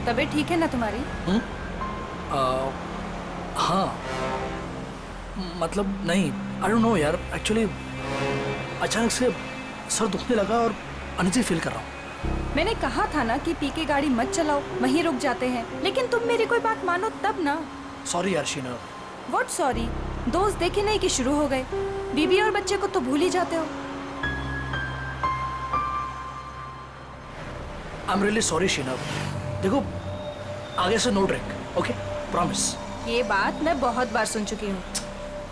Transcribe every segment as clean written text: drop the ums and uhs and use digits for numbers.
तबीयत ठीक है ना तुम्हारी? हाँ, मतलब नहीं, आई डोंट नो यार, एक्चुअली अचानक से सर दुखने लगा और अनइजी फील कर रहा हूँ। मैंने कहा था ना कि पी के गाड़ी मत चलाओ, वहीं रुक जाते हैं, लेकिन तुम मेरी कोई बात मानो तब ना। सॉरी यार शीना। What sorry? दोस्त देखे नहीं कि शुरू हो गए। बीबी और बच्चे को तो भूल ही जाते हो। I am really sorry Sheena. देखो, आगे से नो ड्रिंक, ओके? प्रॉमिस। ये बात मैं बहुत बार सुन चुकी हूँ।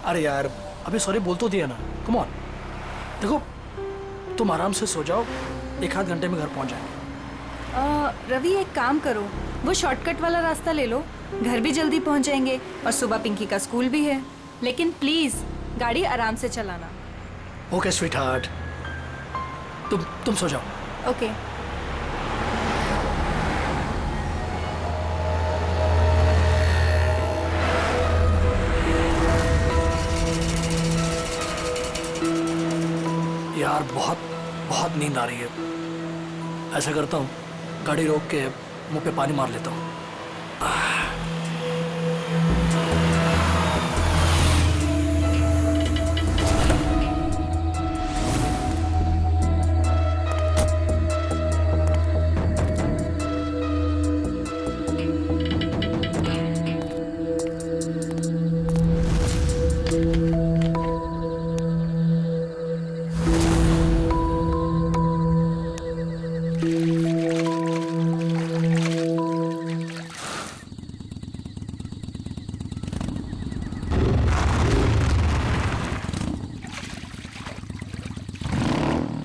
अरे यार, अभी सॉरी बोल तो दिया ना, कम ऑन। देखो, तुम आराम से सो जाओ, 1-8 घंटे में घर पहुंच जाएंगे। रवि, एक काम करो, वो शॉर्टकट वाला रास्ता ले लो, घर भी जल्दी पहुंच जाएंगे और सुबह पिंकी का स्कूल भी है। लेकिन प्लीज गाड़ी आराम से चलाना। ओके स्वीट हार्ट, तुम सो जाओ। ओके। यार बहुत नींद आ रही है। ऐसा करता हूँ, गाड़ी रोक के मुंह पे पानी मार लेता हूँ।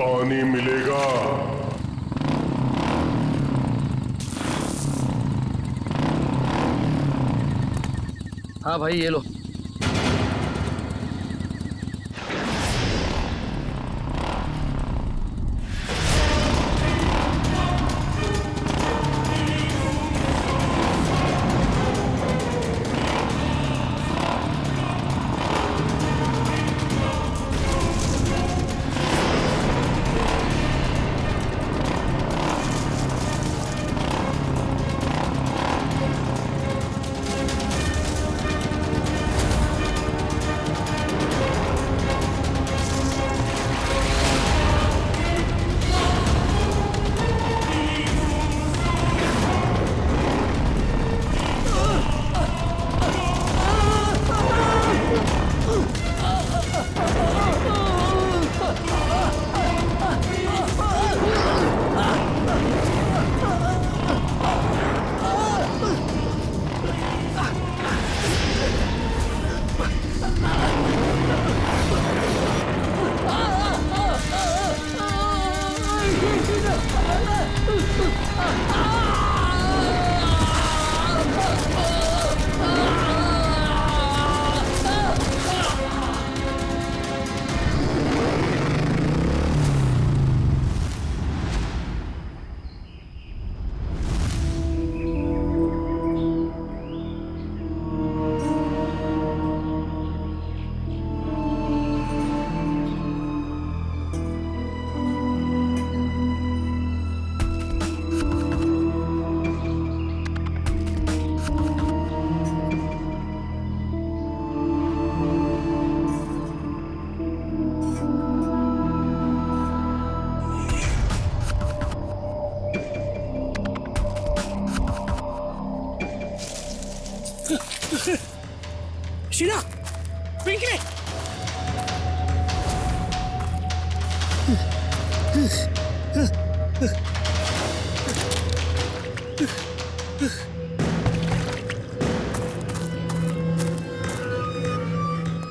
पानी मिलेगा। हाँ भाई, ये लो। शीना, पिंकी,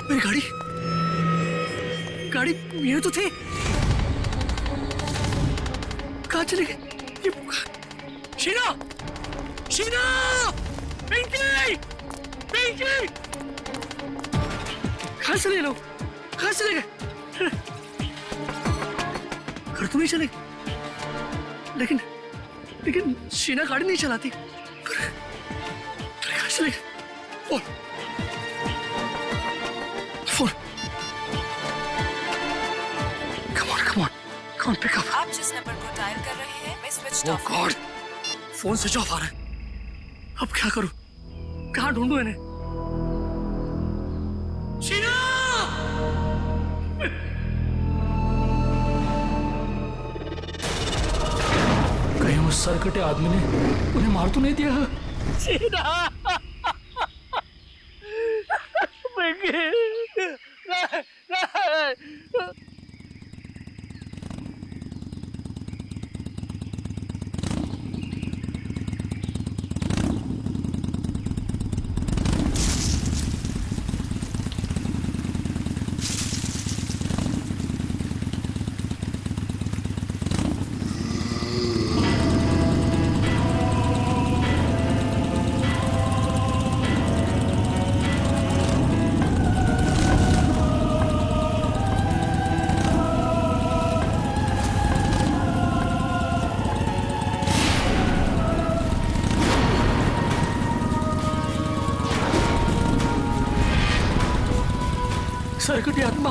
मेरी गाड़ी ये तो थे, कहाँ चले गए ये? शीना, शीना, पिंकी, पिंकी, कहाँ चले लोग? कहाँ चले गए? घर तो नहीं चले, लेकिन शीना गाड़ी नहीं चलाती। कहाँ चले गए? Phone, come on, pick up. आप जिस नंबर को डायल कर रहे हैं मैं switch oh God, phone switch off आ रहा है। अब क्या करूं? कहाँ ढूंढूं इन्हें? शीना! कहीं उस सरकटे आदमी ने उन्हें मार तो नहीं दिया? शीना! सरकटी आत्मा!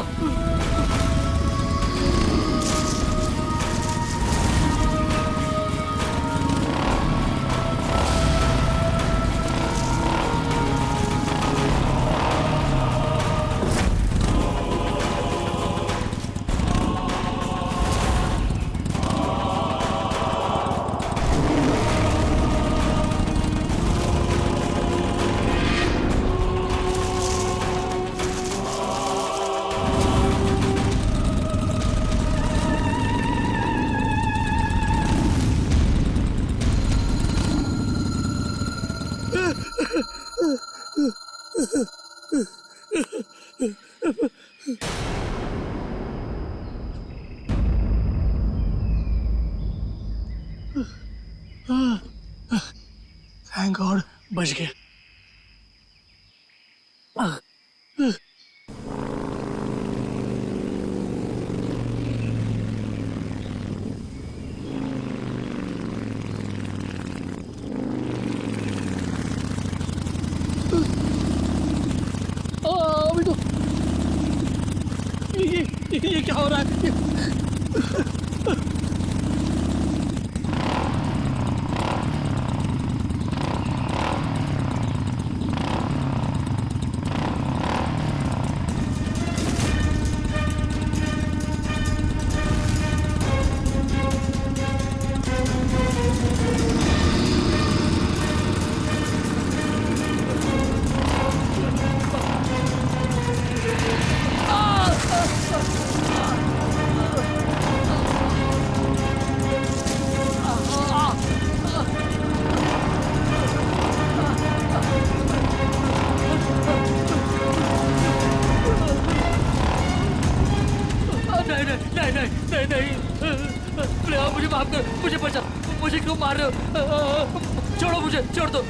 थैंक गॉड बच गए। अभी तो ये क्या हो रहा है? नहीं, मुझे माफ कर, मुझे बचा, मुझे क्यों मार रहे हो? छोड़ो मुझे, छोड़ दो।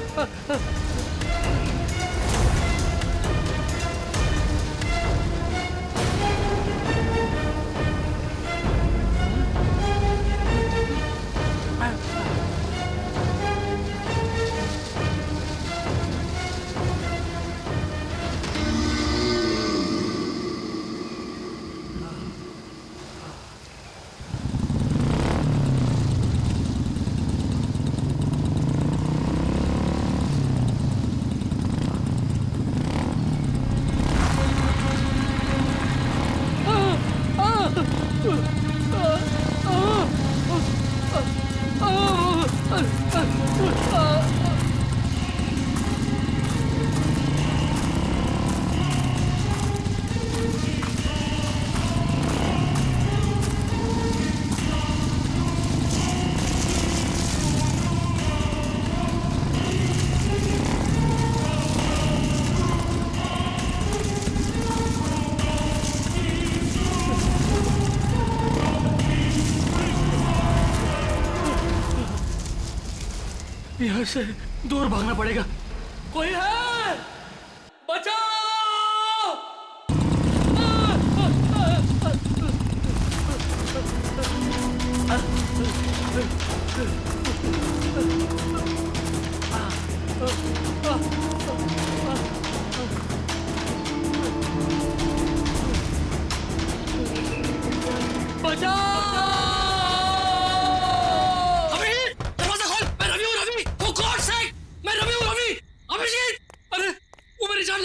यहाँ से दूर भागना पड़ेगा। कोई है? बचाओ!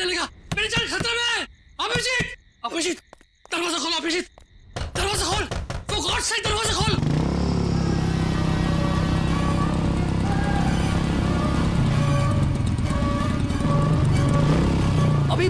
ले लेगा, मेरी जान खतरे में है। अभिजीत, अभिजीत, दरवाजा खोल, अभिजीत, दरवाजा खोल, for God's sake, दरवाजा खोल। अभी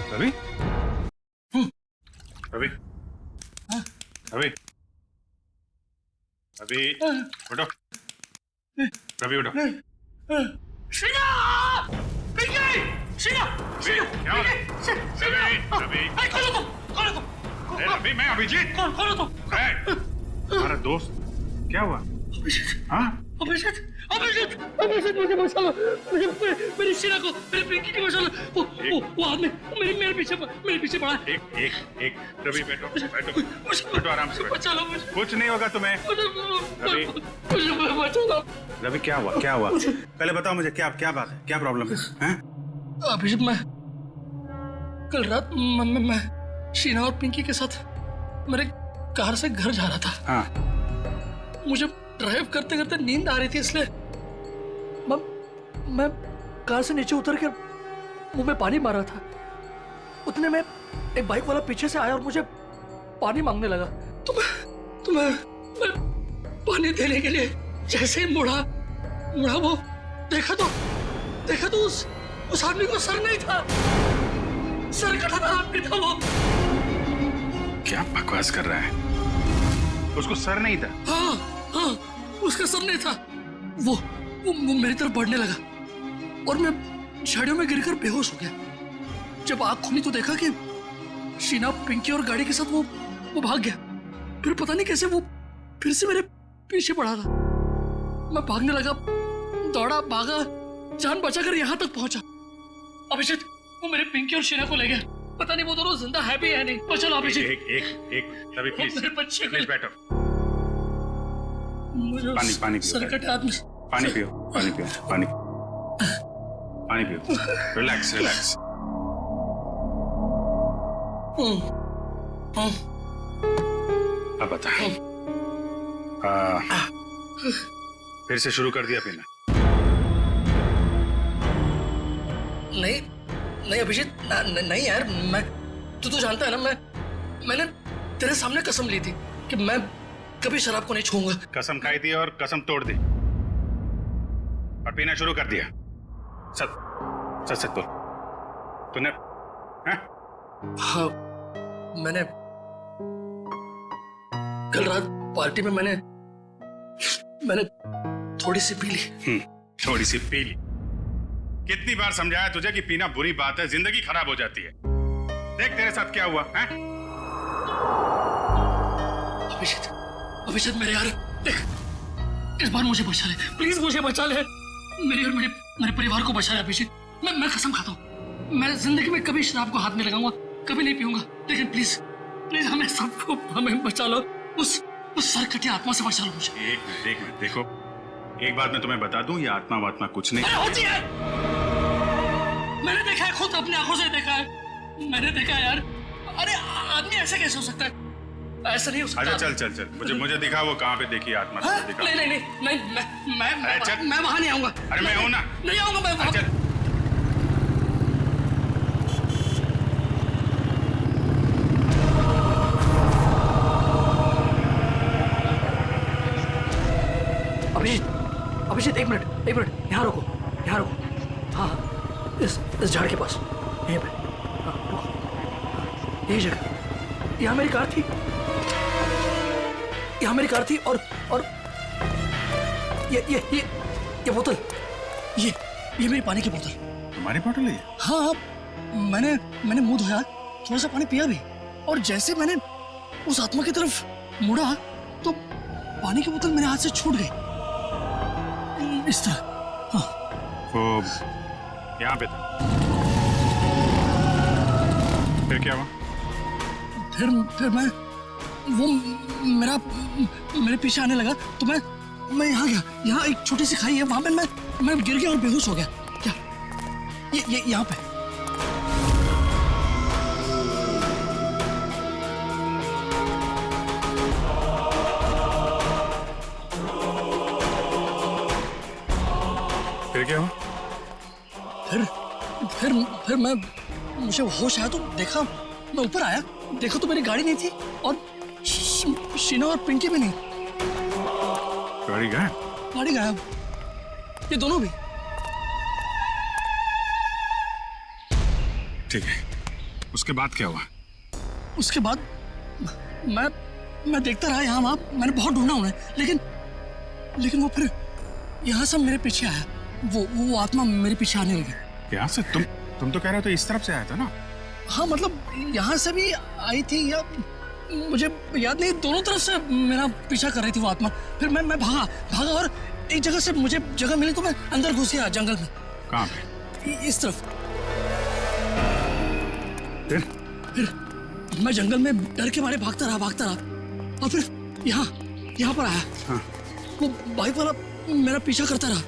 रवि, रवि, रवि, रवि, उठो, रवि उठो। शीना! पिंकी! शीना! रवि, क्या हो रहा है? रवि, रवि, खोलो तुम! खोलो तुम! रवि, मैं अभिजीत। खोलो तुम! तुम्हारा दोस्त क्या हुआ? अभिजीत! हाँ? अभिजीत! अभिजीत! अभिजीत मुझे बचा लो! मुझे मेरी शीना को, मेरी पिंकी को बचा लो! वो आदमी मेरे पीछे पड़ा है! एक, रवि बैठो, बैठो आराम से बैठो। बचा लो मुझे! कुछ नहीं होगा तुम्हें। रवि, मुझे बचा लो! रवि क्या हुआ? पहले बताओ मुझे क्या बात है, क्या प्रॉब्लम है? अभिजीत, मैं कल रात मैं शीना और पिंकी के साथ मेरे कार से घर जा रहा था। हाँ। मुझे ड्राइव करते करते नींद आ रही थी, इसलिए मैं कार से नीचे उतर कर मुंह में पानी मार रहा था। उतने में एक बाइक वाला पीछे से आया और मुझे पानी मांगने लगा। तो मैं पानी देने के लिए जैसे ही मुड़ा वो देखा तो उस आदमी को सर नहीं था, सर कटा था आदमी था वो। क्या बकवास कर रहा है? उसको सर नहीं था? हाँ, उसका सर नहीं था। वो मेरी तरफ बढ़ने लगा और मैं झाड़ियों में गिरकर बेहोश हो गया। जब आँख खुली तो देखा कि शीना, पिंकी और गाड़ी के साथ वो भाग गया। फिर पता नहीं कैसे वो फिर से मेरे पीछे पड़ा था। मैं भागने लगा, दौड़ा, भागा, जान बचाकर यहाँ तक पहुंचा। अभिजीत, वो मेरे पिंकी और शीना को ले गया। पता नहीं वो दोनों जिंदा है भी या नहीं। और चलो अभिजीत, एक, रवि प्लीज, मेरे बच्चे प्लीज बैठो। पानी पियो, सर कटे आदमी। पानी पियो, रिलैक्स। अब बता, फिर से शुरू कर दिया पीना? नहीं अभिजीत, नहीं यार, मैं तू तो जानता है ना, मैंने तेरे सामने कसम ली थी कि मैं कभी शराब को नहीं छूऊंगा। कसम खाई थी और कसम तोड़ दी और पीना शुरू कर दिया। सच बोल, तूने? हाँ, मैंने कल रात पार्टी में मैंने थोड़ी सी पी ली। थोड़ी सी पी ली? कितनी बार समझाया तुझे कि पीना बुरी बात है, जिंदगी खराब हो जाती है। देख तेरे साथ क्या हुआ है? अभिजीत मेरे यार, देख, इस बार मुझे बचा ले, प्लीज मुझे बचा ले। मेरे परिवार को बचा ले अभिजीत। मैं कसम खाता हूँ, मैं जिंदगी में कभी शराब को हाथ नहीं लगाऊंगा, कभी नहीं पीऊंगा। लेकिन प्लीज हमें बचा लो। उस सरकटी आत्मा से बचा लो मुझे। एक मिनट देखो, एक बात मैं तुम्हें बता दूं, ये आत्मा कुछ नहीं होती है। मैंने देखा है, खुद अपनी आंखों से देखा है। मैंने देखा है यार। अरे आदमी ऐसे कैसे हो सकता है? ऐसा नहीं हो सकता। अच्छा चल, मुझे दिखा वो कहाँ पे देखी आत्मा। दिखा। नहीं, मैं वहां नहीं आऊंगा। अरे मैं हूं ना। नहीं आऊंगा मैं वहां। चल। अभिजीत एक मिनट यहाँ रुको हाँ हाँ इस झाड़ के पास यहीं पे हाँ रुको हाँ, यही जगह यहाँ मेरी कार थी और ये बोतल ये मेरी पानी की बोतल। तुम्हारी बोतल है ये? हाँ मैंने मुंह धोया, थोड़ा सा पानी पिया भी, और जैसे मैंने उस आत्मा की तरफ मुड़ा तो पानी की बोतल मेरे हाथ से छूट गई इस तरह। हाँ वो यहाँ पे था, फिर क्या हुआ? फिर मैं वो मेरे पीछे आने लगा तो मैं यहाँ गया। यहाँ एक छोटी सी खाई है, वहां पे मैं गिर गया और बेहोश हो गया। क्या ये यहाँ पे? फिर क्या हुआ? फिर मुझे होश आया तो देखा, मैं ऊपर आया, देखा तो मेरी गाड़ी नहीं थी और शीना और पिंकी भी नहीं। गाड़ी गायब? गाड़ी गायब, ये दोनों भी। ठीक है, उसके बाद क्या हुआ? उसके बाद मैं देखता रहा यहाँ वहाँ, मैंने बहुत ढूंढा उन्हें, लेकिन वो फिर यहाँ से मेरे पीछे आया। वो आत्मा मेरे पीछे आने लगी। यहाँ से? तुम तो कह रहे हो तो इस तरफ से आया था ना? हाँ मतलब यहाँ से भी आई थी या मुझे याद नहीं, दोनों तरफ से मेरा पीछा कर रही थी वो आत्मा। फिर मैं भागा और एक जगह से मुझे जगह मिली तो मैं अंदर घुस गया जंगल में। कहाँ पे? इस तरफ। फिर मैं जंगल में डर के मारे भागता रहा और फिर यहाँ पर आया। हाँ। वो बाइक वाला मेरा पीछा करता रहा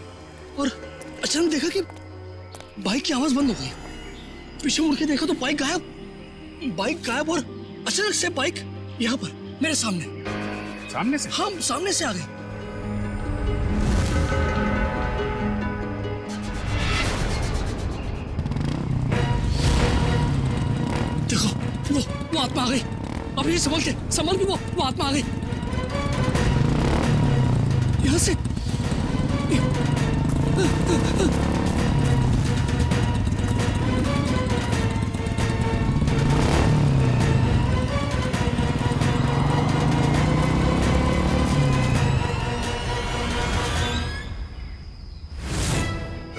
और अचानक देखा कि बाइक की आवाज बंद हो गई। पीछे मुड़ के देखा तो बाइक गायब और अचानक से बाइक यहाँ पर मेरे सामने से। हाँ, सामने से आ गई। देखो वो आत्मा आ गई। अभी संभल के वो आत्मा आ गई यहाँ से।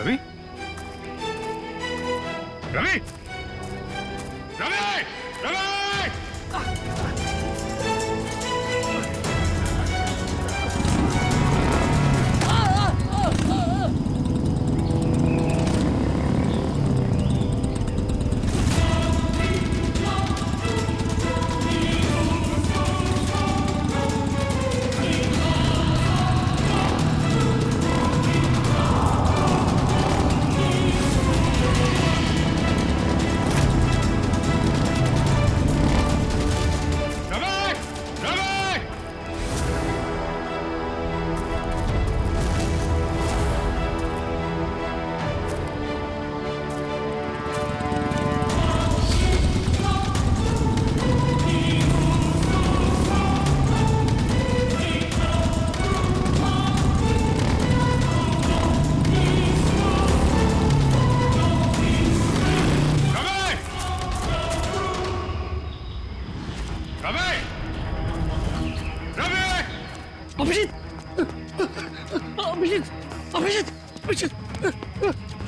रवि? रवि? रवि?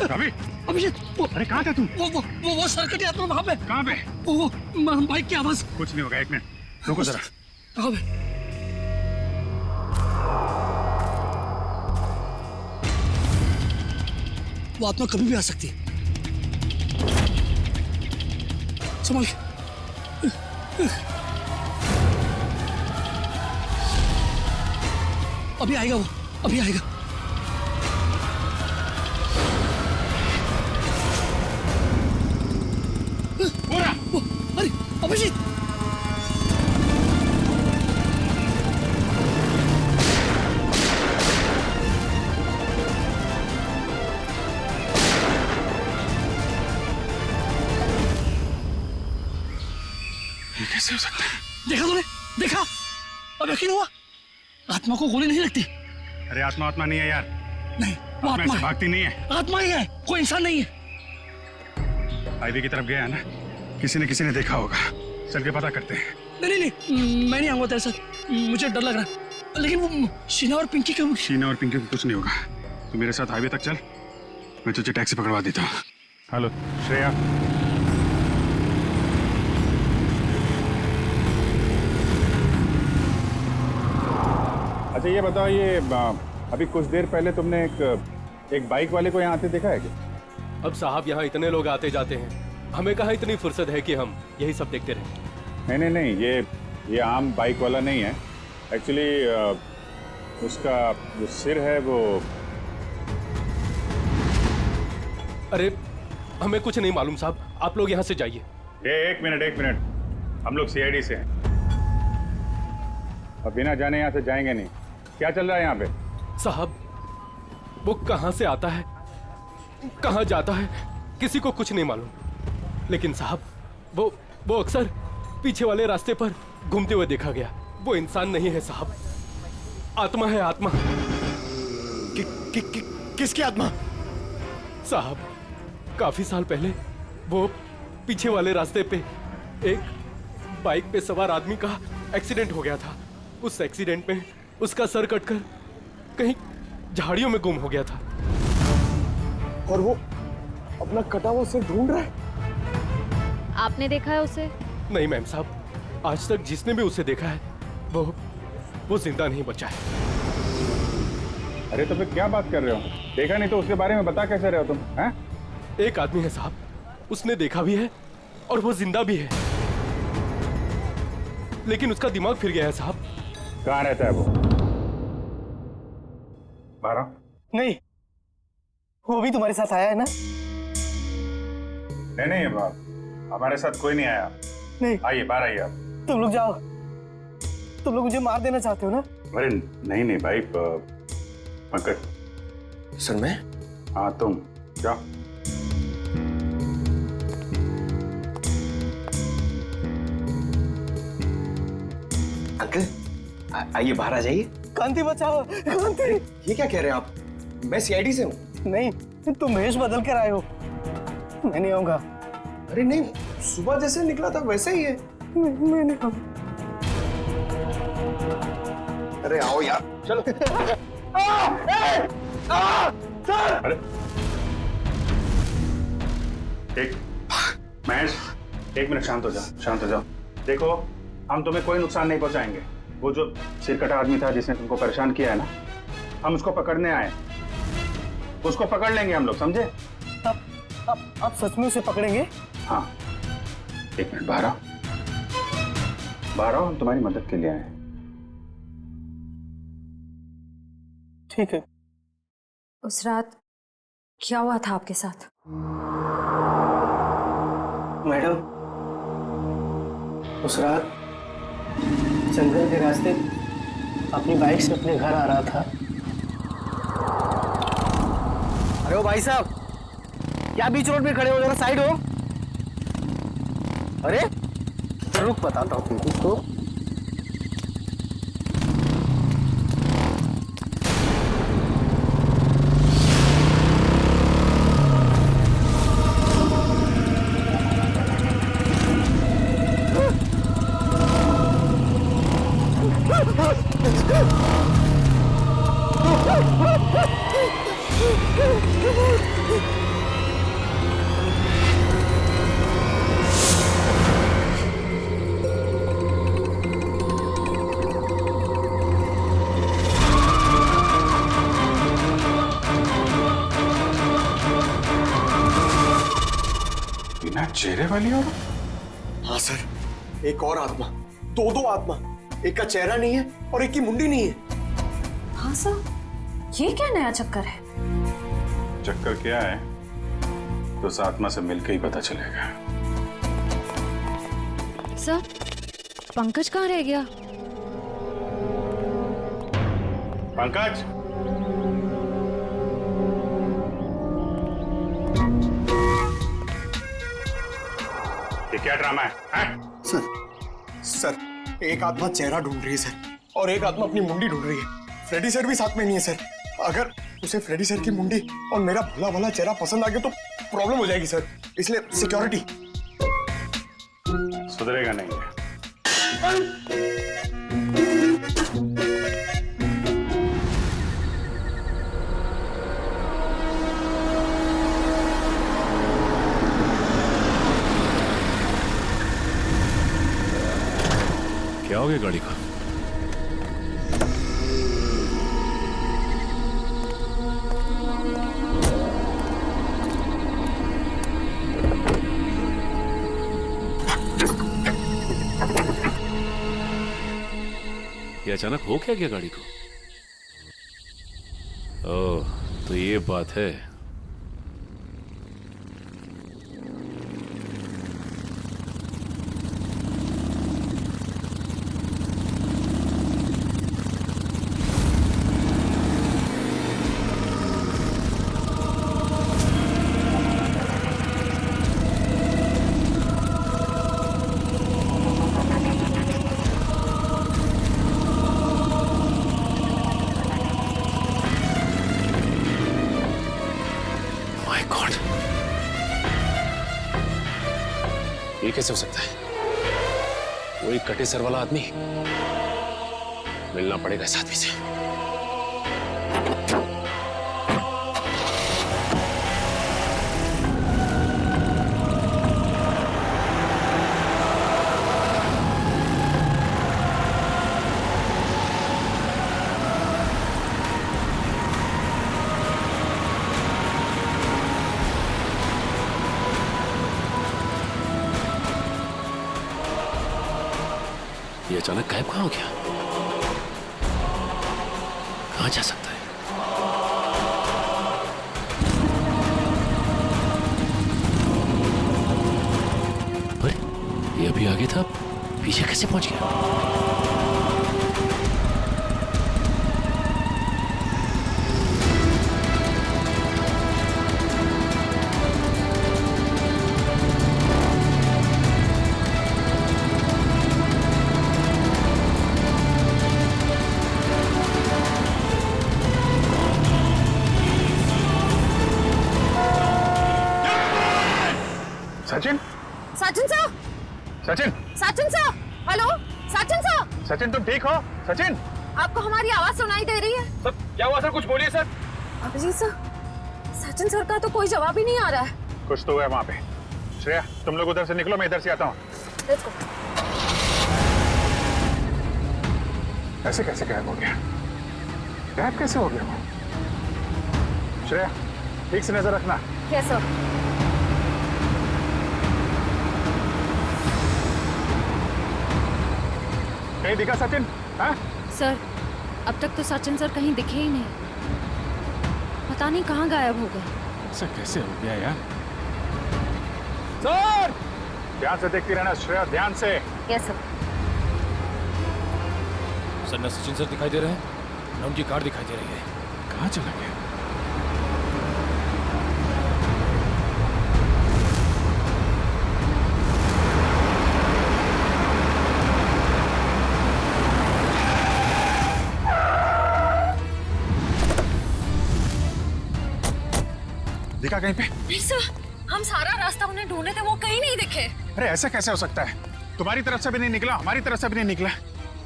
रवि? अभिजीत, अरे कहाँ था तुम? वो सर्कट यात्रा वहाँ पे। कहाँ पे? वो बाइक की आवाज। कुछ नहीं होगा, एक मिनट रुको जरा। कहाँ पे? वो आत्मा कभी भी आ सकती है, संभल के। अभी आएगा वो, अभी आएगा। अरे अभिजीत, ये कैसे हो सकता है? देखा तूने? देखा? अब यकीन हुआ? आत्मा को गोली नहीं लगती। अरे आत्मा नहीं है यार, नहीं, वो आत्मा आत्मा ऐसे है। भागती नहीं है। आत्मा ही है, कोई इंसान नहीं है। हाईवे की तरफ गया है ना, किसी ने देखा होगा। चल के पता करते हैं। नहीं नहीं नहीं, मैं नहीं आऊंगा तेरे साथ, मुझे डर लग रहा है। लेकिन वो शीना और पिंकी का शीना और पिंकी को कुछ नहीं होगा। तू मेरे साथ हाईवे तक चल, मैं तुझे टैक्सी पकड़वा देता हूँ। हेलो श्रेया, अच्छा ये बताओ, ये अभी कुछ देर पहले तुमने एक बाइक वाले को यहाँ आते देखा है क्या? अब साहब यहाँ इतने लोग आते जाते हैं, हमें कहाँ इतनी फुर्सत है कि हम यही सब देखते रहें। नहीं, ये आम बाइक वाला नहीं है। एक्चुअली उसका जो सिर है वो... अरे हमें कुछ नहीं मालूम साहब, आप लोग यहाँ से जाइए। एक मिनट, हम लोग सीआईडी से हैं। अब बिना जाने यहाँ से जाएंगे नहीं। क्या चल रहा है यहाँ पे? साहब वो कहाँ से आता है, कहाँ जाता है, किसी को कुछ नहीं मालूम। लेकिन साहब वो अक्सर पीछे वाले रास्ते पर घूमते हुए देखा गया। वो इंसान नहीं है साहब, आत्मा है, आत्मा। किसकी आत्मा? साहब काफी साल पहले वो पीछे वाले रास्ते पे एक बाइक पे सवार आदमी का एक्सीडेंट हो गया था। उस एक्सीडेंट में उसका सर कटकर कहीं झाड़ियों में गुम हो गया था। और वो अपना कटा हुआ सिर ढूंढ रहा है। आपने देखा है उसे? नहीं मैम साहब, आज तक जिसने भी उसे देखा है वो जिंदा नहीं बचा है। अरे तो फिर क्या बात कर रहे हो? देखा नहीं तो उसके बारे में बता कैसे रहे हो तुम? हैं? एक आदमी है साहब, उसने देखा भी है और वो जिंदा भी है, लेकिन उसका दिमाग फिर गया है साहब। कहाँ रहता है वो? 12? नहीं, वो भी तुम्हारे साथ आया है ना? नहीं बाप, हमारे साथ कोई नहीं आया। नहीं, आइए बाहर आइए आप। तुम लोग जाओ। तुम लोग मुझे मार देना चाहते हो ना? अरे नहीं भाई, पंकज। सर मैं? हाँ तुम जाओ। अंकल आइए बाहर आ जाइए। कांति बचाओ, कांति। ये क्या कह रहे हैं आप? मैं सीआईडी से हूँ। नहीं, तुम भेष बदल कर आए हो। मैं नहीं आऊंगा। अरे नहीं, सुबह जैसे निकला था वैसे ही है। मैं नहीं आऊंगा। अरे आओ यार, चलो। अरे एक महेश, 1 मिनट शांत हो जाओ। देखो, हम तुम्हें कोई नुकसान नहीं पहुंचाएंगे। वो जो सिरकटा आदमी था जिसने तुमको परेशान किया है ना, हम उसको पकड़ने आए। उसको पकड़ लेंगे हम लोग, समझे? आप सच में उसे पकड़ेंगे? हाँ, 1 मिनट बाहर आओ, हम तुम्हारी मदद के लिए आए हैं। ठीक है। उस रात क्या हुआ था आपके साथ? मैडम, उस रात जंगल के रास्ते अपनी बाइक से अपने घर आ रहा था। अरे ओ भाई साहब, क्या बीच रोड पे खड़े हो? जरा साइड हो। अरे रुक, बताता हूँ तुमको। बिना चेहरे वाली और? हाँ सर, एक और आत्मा, दो आत्मा। एक का चेहरा नहीं है और एक की मुंडी नहीं है। हाँ सर, ये क्या नया चक्कर है? चक्कर क्या है तो उस आत्मा से मिलके ही पता चलेगा। सर, पंकज कहाँ रह गया? पंकज, ये क्या ड्रामा है? सर एक आत्मा चेहरा ढूंढ रही है सर, और एक आत्मा अपनी मुंडी ढूंढ रही है। फ्रेडी सर भी साथ में नहीं है सर। उसे फ्रेडी सर की मुंडी और मेरा भला भला चेहरा पसंद आ गया तो प्रॉब्लम हो जाएगी सर, इसलिए सिक्योरिटी। सुधरेगा नहीं। क्या हो गया गाड़ी को? ये अचानक हो क्या गया गाड़ी को? ओह, तो ये बात है। ये कैसे हो सकता है? वही कटे सर वाला आदमी। मिलना पड़ेगा इस आदमी से। ये अचानक गायब कहाँ हो गया? कहाँ जा सकता है? अरे, ये अभी आगे था, पीछे कैसे पहुंच गया? सचिन, सचिन साहब, सचिन, सचिन साहब, हेलो, सचिन साहब, सचिन तुम ठीक हो? सचिन, आपको हमारी आवाज सुनाई दे रही है? सर क्या हुआ सर? कुछ बोलिए sir. Abhijeet sir, Sachin sir का तो कोई जवाब ही नहीं आ रहा है। कुछ तो है वहां पे। श्रेया, तुम लोग उधर से निकलो, मैं इधर से आता हूँ। Let's go. ऐसे कैसे गायब हो गया? गायब कैसे हो गया वो? श्रेया, ठीक से नजर रखना। Yes sir. कहीं दिखा सचिन? हाँ? सर, अब तक तो सचिन सर कहीं दिखे ही नहीं। पता नहीं कहाँ गायब हो गए। ऐसा कैसे हो गया यार? सर, ध्यान से देखती रहना श्रेया, ध्यान से। Yes sir. सर न सचिन सर दिखाई दे रहे हैं, न उनकी कार दिखाई दे रही है। कहाँ चला गया? दिखा कहीं पे? सर, हम सारा रास्ता उन्हें ढूंढे थे, वो कहीं नहीं दिखे। अरे ऐसा कैसे हो सकता है? तुम्हारी तरफ से भी नहीं निकला, हमारी तरफ से भी नहीं निकला।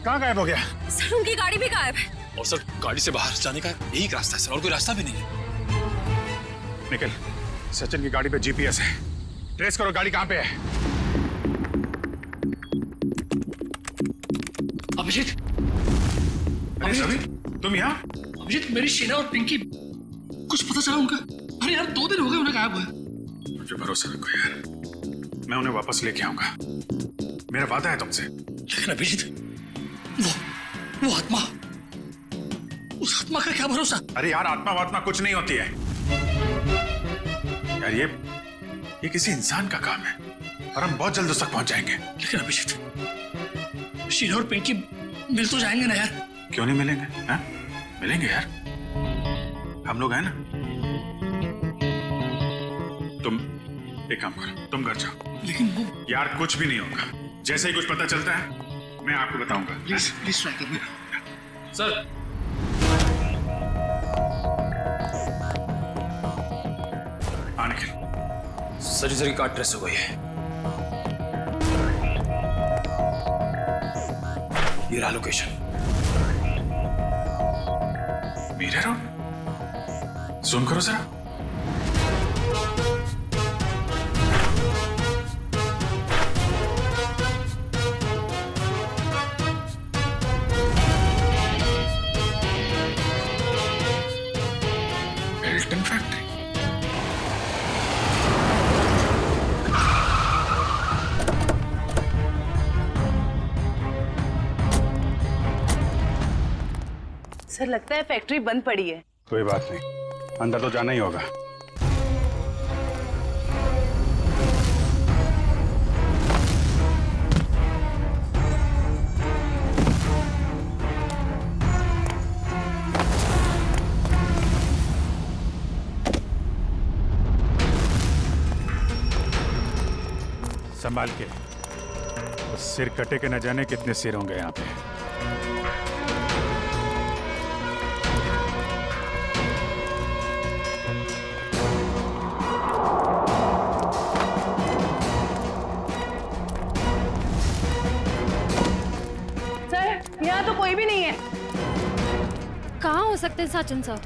कहाँ गायब हो गया? सर, उनकी गाड़ी भी गायब है। और सर, गाड़ी से बाहर जाने का यही रास्ता है सर, और कोई रास्ता भी नहीं है। निकल, सचिन की गाड़ी पे जीपीएस है, ट्रेस करो गाड़ी कहाँ पे है। अभिजीत, अरे रवि, तुम यहाँ? अभिजीत, मेरी शीना और पिंकी, कुछ पता चला उनका? अरे यार 2 दिन हो गए उन्हें गायब हुए। मुझे भरोसा रखो यार, मैं उन्हें वापस लेके आऊंगा, मेरा वादा है तुमसे। लेकिन अभिजीत, वो आत्मा, उस आत्मा का क्या भरोसा? अरे यार, आत्मा वात्मा कुछ नहीं होती है यार, ये किसी इंसान का काम है और हम बहुत जल्द उस तक पहुंच जाएंगे। लेकिन अभिजीत, शीना और पिंकी मिल तो जाएंगे ना यार? क्यों नहीं मिलेंगे? हाँ? मिलेंगे यार, हम लोग हैं ना। तुम एक काम करो, तुम घर जाओ। लेकिन वो यार कुछ भी नहीं होगा, जैसे ही कुछ पता चलता है मैं आपको बताऊंगा। प्लीज ट्राई करिए सर, कहाँ निकल? सर्जरी का एड्रेस हो गई है। ये रहा लोकेशन। मीरा रोड, जूम करो जरा। Milton factory. सर लगता है फैक्ट्री बंद पड़ी है। कोई बात नहीं, अंदर तो जाना ही होगा। संभाल के, सिर कटे के न जाने कितने सिर होंगे यहाँ पे। सर यहाँ तो कोई भी नहीं है। कहाँ हो सकते हैं सचिन सर?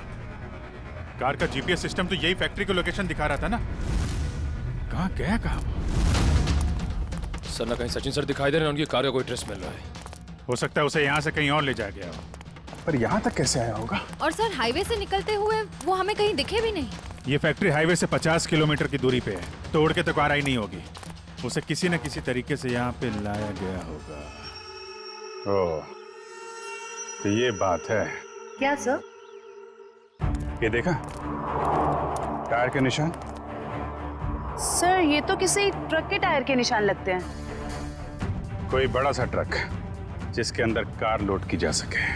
कार का जीपीएस सिस्टम तो यही फैक्ट्री की लोकेशन दिखा रहा था ना। कहाँ गया कहाँ? सर ना कहीं सचिन सर दिखाई दे रहे हैं, उनकी कार का कोई ट्रेस मिल रहा है। हो सकता है उसे यहाँ से कहीं और ले जाया गया हो, पर यहाँ तक कैसे आया होगा? और सर हाईवे से निकलते हुए वो हमें कहीं दिखे भी नहीं। ये फैक्ट्री हाईवे से 50 किलोमीटर की दूरी पे है, तोड़ के तो कार आई नहीं होगी। उसे किसी न किसी तरीके से यहाँ पे लाया गया होगा। ओह, तो ये बात है। क्या सर? ये देखा टायर के निशान? सर ये तो किसी ट्रक के टायर के निशान लगते हैं। कोई बड़ा सा ट्रक जिसके अंदर कार लोड की जा सके।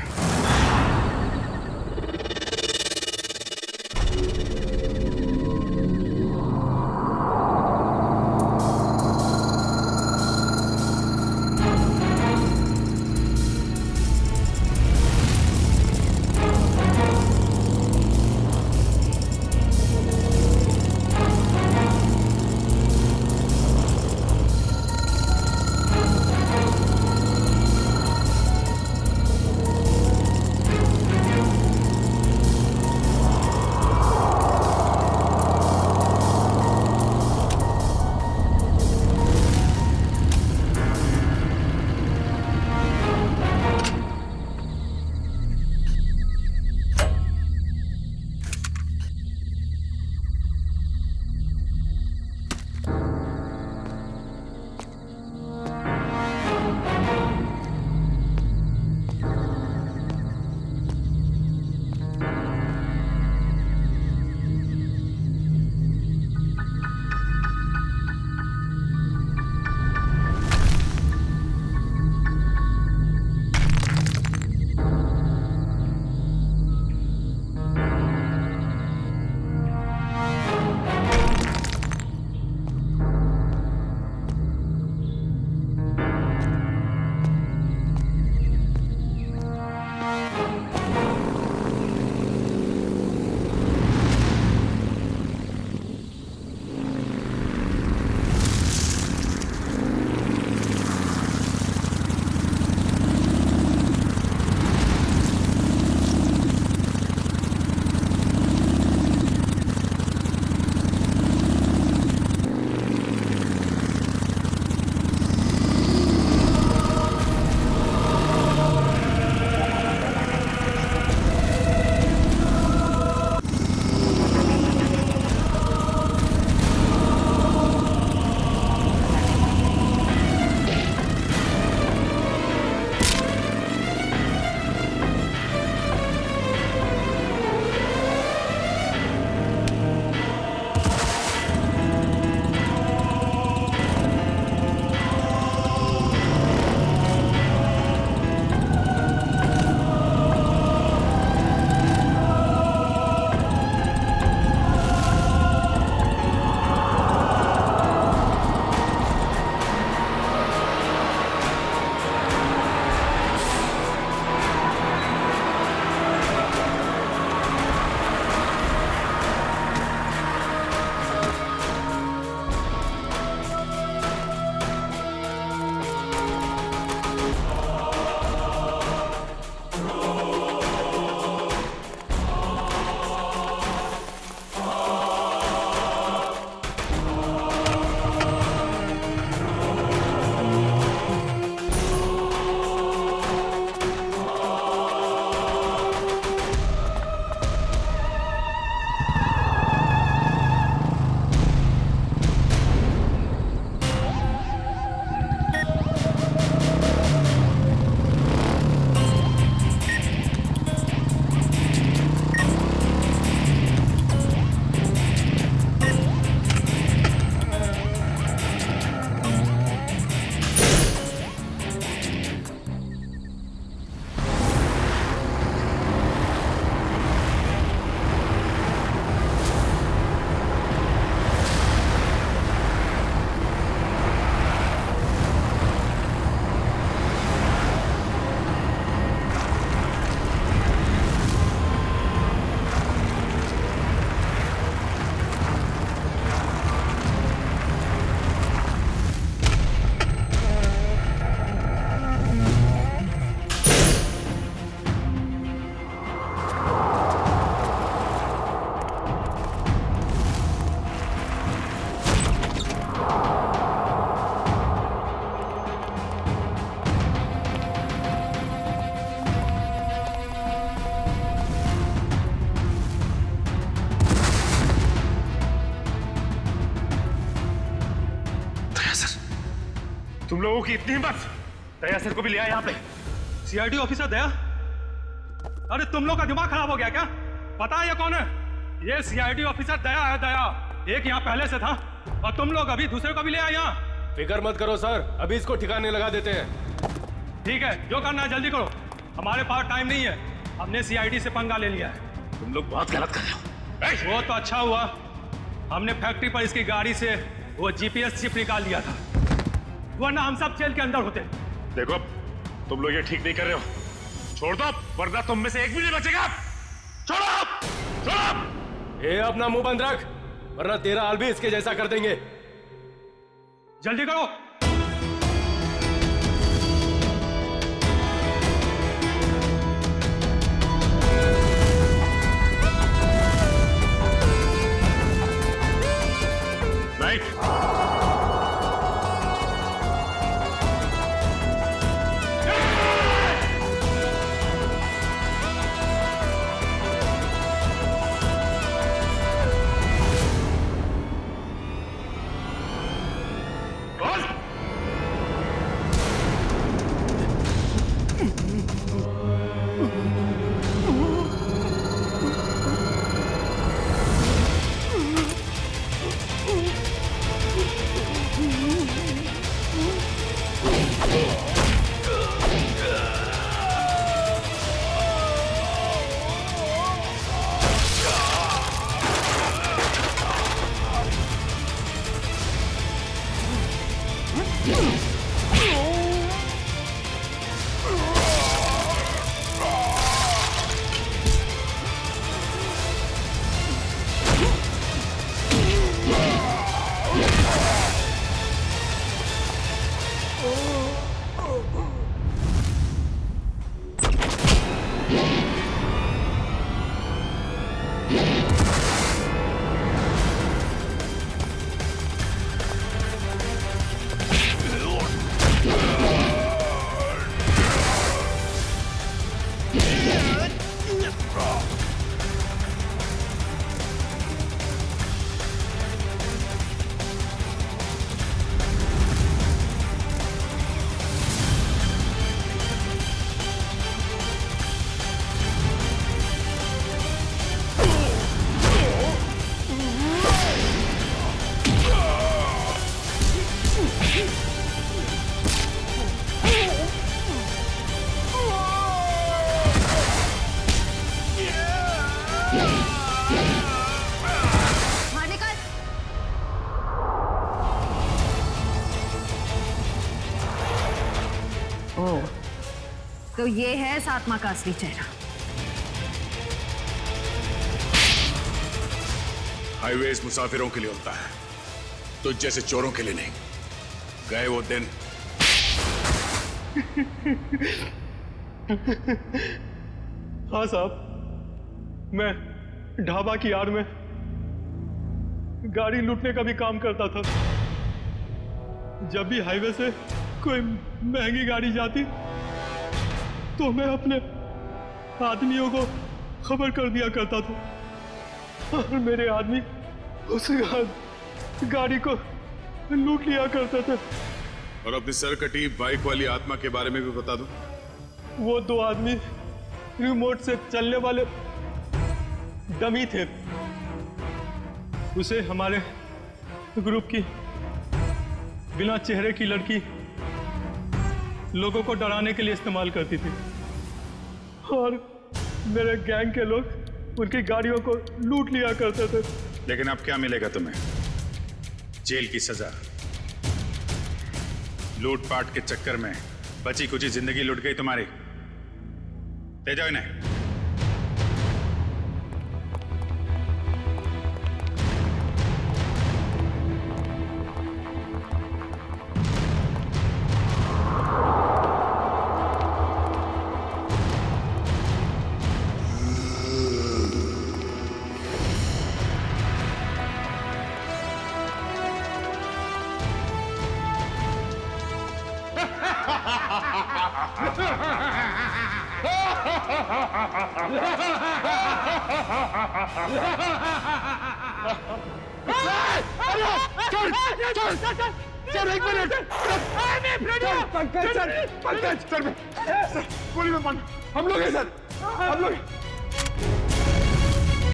लोगों की इतनी हिम्मत? दया सर को भी ले आया यहाँ पे। सीआईडी ऑफिसर दया? अरे तुम लोग का दिमाग खराब हो गया क्या? पता है ये कौन है? ये सीआईडी ऑफिसर दया है, दया। एक यहाँ पहले से था और तुम लोग अभी दूसरे को भी ले आए यहाँ। फिक्र मत करो सर, अभी इसको ठिकाने लगा देते हैं। ठीक है, जो करना है जल्दी करो, हमारे पास टाइम नहीं है। हमने सीआईडी से पंगा ले लिया है। तुम लोग बहुत गलत कर रहे हो। वो तो अच्छा हुआ हमने फैक्ट्री पर इसकी गाड़ी से वो जीपीएस चिप निकाल लिया था, वरना हम सब जेल के अंदर होते। देखो तुम लोग ये ठीक नहीं कर रहे हो, छोड़ दो वरना तुम में से एक भी नहीं बचेगा। छोड़ो, छोड़ो। ये अपना मुंह बंद रख, वरना तेरा हाल भी इसके जैसा कर देंगे। जल्दी करो। तो ये है इस आत्मा का असली चेहरा। हाईवेज मुसाफिरों के लिए होता है, तो जैसे चोरों के लिए नहीं। गए वो दिन। हाँ साहब, मैं ढाबा की आड़ में गाड़ी लूटने का भी काम करता था। जब भी हाईवे से कोई महंगी गाड़ी जाती तो मैं अपने आदमियों को खबर कर दिया करता था और मेरे आदमी उस गाड़ी को लूट लिया करते थे। और अपनी सरकटी बाइक वाली आत्मा के बारे में भी बता दो। वो दो आदमी रिमोट से चलने वाले डमी थे। उसे हमारे ग्रुप की बिना चेहरे की लड़की लोगों को डराने के लिए इस्तेमाल करती थी और मेरे गैंग के लोग उनकी गाड़ियों को लूट लिया करते थे। लेकिन अब क्या मिलेगा तुम्हें? जेल की सजा। लूटपाट के चक्कर में बची कुची जिंदगी लुट गई तुम्हारी। ले जाओ इन्हें। चल एक minute. Pankaj sir, Pankaj sir, गोली में बंद, हम लोग हैं सर, हम लोग